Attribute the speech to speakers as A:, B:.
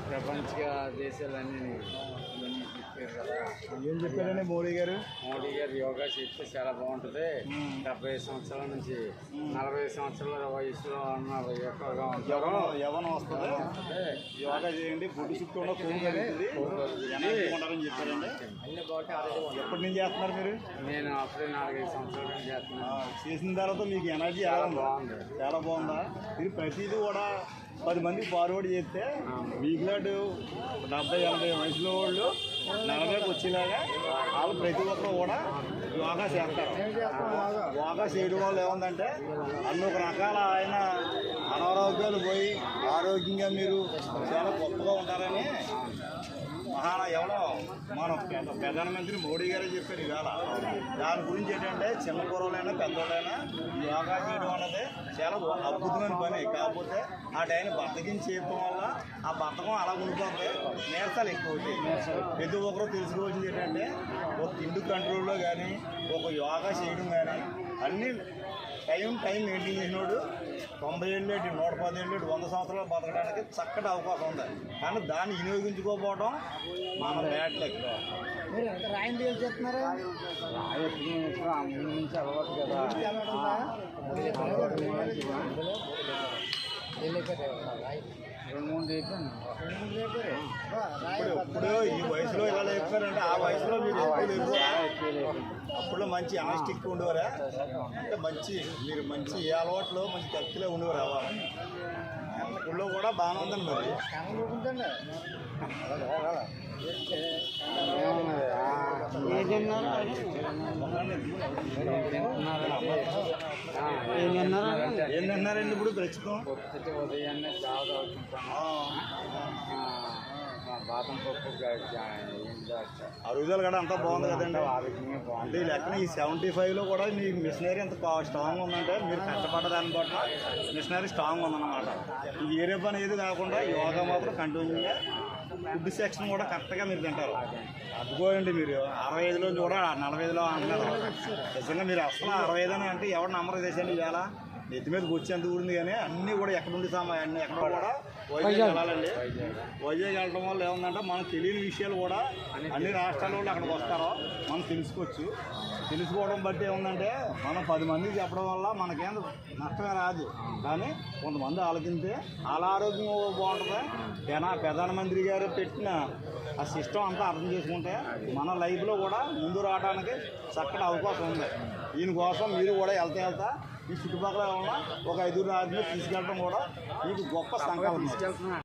A: ప్రపంచ దేశాలన్నీ చెప్పారు కదా.
B: ఏం చెప్పారండి మోడీ గారు?
A: మోడీ గారు యోగా చేస్తే చాలా బాగుంటుంది. 70 సంవత్సరాల నుంచి 40 సంవత్సరాల వయసులో ఉన్న ఎక్కువగా
B: యవనం వస్తుంది, యోగా చేయండి, బొడ్డు చుట్టూ ఉన్న కొవ్వు కలుగుతుందని చెప్పారండి. ఎప్పటి నుంచి చేస్తున్నారు మీరు?
A: నేను అప్పుడే 4-5 సంవత్సరాల నుంచి చేస్తున్నాను.
B: చేసిన తర్వాత మీకు ఎనర్జీ ఎలా బాగుంది? చాలా బాగుందా? మీరు ప్రతిదీ కూడా 10 మందికి ఫార్వర్డ్ చేస్తే మీకులాంటి 70-80 వయసులో వాళ్ళు 40కి వచ్చేలాగా వాళ్ళు ప్రతి ఒక్కరు కూడా యోగా చేస్తారు. యోగా చేయడం వల్ల ఏముందంటే అన్ని ఒక రకాల ఆయన అనారోగ్యాలు పోయి ఆరోగ్యంగా మీరు చాలా గొప్పగా ఉంటారని ఎవరో మన ప్రధానమంత్రి మోడీ గారే చెప్పారు ఇవాళ. దాని గురించి ఏంటంటే చిన్న కూరలైనా పెద్దోళ్ళైనా యోగా చేయడం అన్నది చాలా అద్భుతమైన పని. కాకపోతే ఆ టైం బద్దకించి చేయడం వల్ల ఆ బద్దకం అలా ఉండిపోతే నీరసాలు ఎక్కువ అవుతాయి. ప్రతి ఒక్కరూ తెలుసుకోవాల్సింది ఏంటంటే ఒక తిండి కంట్రోల్లో కానీ ఒక యోగా చేయడం కానీ అన్నీ టైం మెయింటైన్ చేసినోడు 90 ఏళ్ళు 110 ఏళ్ళు 100 సంవత్సరాలు బతకడానికి చక్కటి అవకాశం ఉంది. కానీ దాన్ని వినియోగించుకోకపోవడం మన బ్యాడ్ లెక్క.
A: రాయింది ఏం చెప్తున్నారు? ముందు నుంచి అలవాటు కదా.
B: ఇప్పుడు ఈ వయసులో ఇలా చెప్పారంటే ఆ వయసులో మీరు అప్పుడు మంచి ఆనెస్టిక్ ఉండేవారా? అంటే మీరు మంచి ఏ అలవాట్లో మంచి కత్తిలో ఉండేవారు. అవ్వాలి ఇప్పుడు కూడా బాగానే ఉందండి. మరి ఏంటన్నారండి ఇప్పుడు ప్రస్తుతం?
A: ఉదయాన్నే చాలా బాదం పప్పు
B: అరుగుదల కూడా అంతా బాగుంది కదండి. అంటే ఈ లెక్కన ఈ 75లో కూడా మీ మిషనరీ ఎంత స్ట్రాంగ్ ఉందంటే మీరు కష్టపడ్డదాన్ని బట్టి మిషనరీ స్ట్రాంగ్ ఉందన్నమాట. ఇది వేరే పని ఏది కాకుండా యోగా మాత్రం కంటిన్యూగా ఫుడ్ సెక్షన్ కూడా కరెక్ట్గా మీరు తింటారు. అదిగోండి మీరు 65లో కూడా 45లో అంటున్నారు. నిజంగా మీరు అసలు 65 అని అంటే ఎవరు నమ్మరు చేశాను ఇవాళ. నెత్తి మీద వచ్చి ఎంత ఊరింది కానీ అన్నీ కూడా ఎక్కడుండి అన్నీ ఎక్కడ కూడా వైజాగ్ వెళ్ళాలండి. వైజాగ్ వెళ్ళడం వల్ల ఏముందంటే మనం తెలియని విషయాలు కూడా అన్ని రాష్ట్రాల వాళ్ళు అక్కడికి వస్తారో మనం తెలుసుకోవడం బట్టి ఏముందంటే మనం 10 మందికి చెప్పడం వల్ల మనకేం నష్టమే రాదు. కానీ కొంతమంది ఆలోచిస్తే వాళ్ళ ఆరోగ్యం బాగుంటుంది. ప్రధానమంత్రి గారు పెట్టిన ఆ సిస్టమ్ అంతా అర్థం చేసుకుంటే మన లైఫ్లో కూడా ముందు రావడానికి చక్కటి అవకాశం ఉంది. దీనికోసం మీరు కూడా వెళ్తా ఈ చుట్టుపక్కల ఉన్న ఒక 5 రాజులు తీసుకెళ్ళడం కూడా మీకు గొప్ప సంకల్పం.